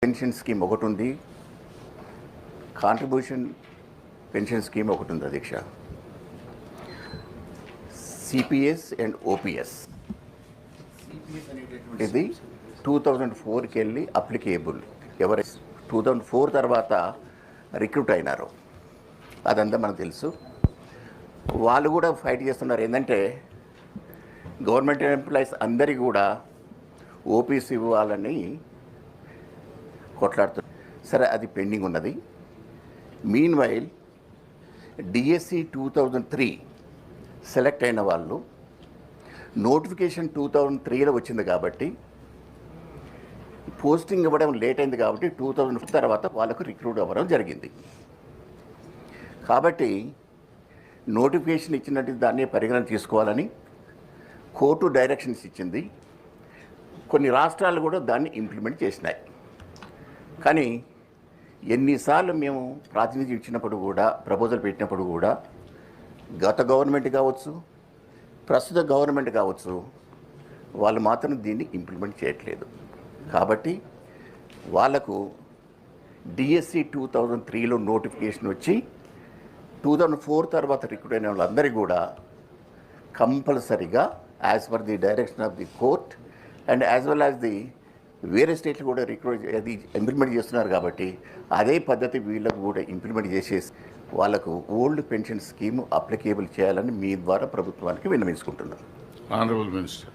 Pension scheme ఒకటి ఉంది, contribution pension scheme ఒకటి ఉంది అధ్యక్ష. CPS and OPS. సిపిఎస్ అనేటటువంటిది 2004కి వెళ్ళి అప్లికేబుల్. ఎవరు 2004 తర్వాత రిక్రూట్ అయినారు అదంతా మనకు తెలుసు. వాళ్ళు కూడా ఫైట్ చేస్తున్నారు. ఏంటంటే గవర్నమెంట్ ఎంప్లాయీస్ అందరికీ కూడా ఓపీసీ ఇవ్వాలని కొట్లాడుతున్నారు. సరే, అది పెండింగ్ ఉన్నది. మీన్ వైల్ డిఎస్సి 2003 సెలెక్ట్ అయిన వాళ్ళు నోటిఫికేషన్ 2003లో వచ్చింది కాబట్టి పోస్టింగ్ ఇవ్వడం లేట్ అయింది కాబట్టి 2005 తర్వాత వాళ్ళకు రిక్రూట్ అవ్వడం జరిగింది. కాబట్టి నోటిఫికేషన్ ఇచ్చినట్టు దాన్ని పరిగణన తీసుకోవాలని కోర్టు డైరెక్షన్స్ ఇచ్చింది. కొన్ని రాష్ట్రాలు కూడా దాన్ని ఇంప్లిమెంట్ చేసినాయి. కానీ ఎన్నిసార్లు మేము ప్రాతినిధ్యం ఇచ్చినప్పుడు కూడా, ప్రపోజల్ పెట్టినప్పుడు కూడా, గత గవర్నమెంట్ కావచ్చు, ప్రస్తుత గవర్నమెంట్ కావచ్చు, వాళ్ళు మాత్రం దీన్ని ఇంప్లిమెంట్ చేయట్లేదు. కాబట్టి వాళ్లకు డిఎస్సి 2003లో నోటిఫికేషన్ వచ్చి 2004 తర్వాత రిక్రూట్ అయిన వాళ్ళందరికీ కూడా కంపల్సరీగా as per the direction of the court and as well as the వేరే స్టేట్లు కూడా రిక్రూట్ అది ఇంప్లిమెంట్ చేస్తున్నారు. కాబట్టి అదే పద్ధతి వీళ్ళకు కూడా ఇంప్లిమెంట్ చేసేసి వాళ్ళకు ఓల్డ్ పెన్షన్ స్కీమ్ అప్లికేబుల్ చేయాలని మీ ద్వారా ప్రభుత్వానికి విన్నవించుకుంటున్నాను. Honourable minister.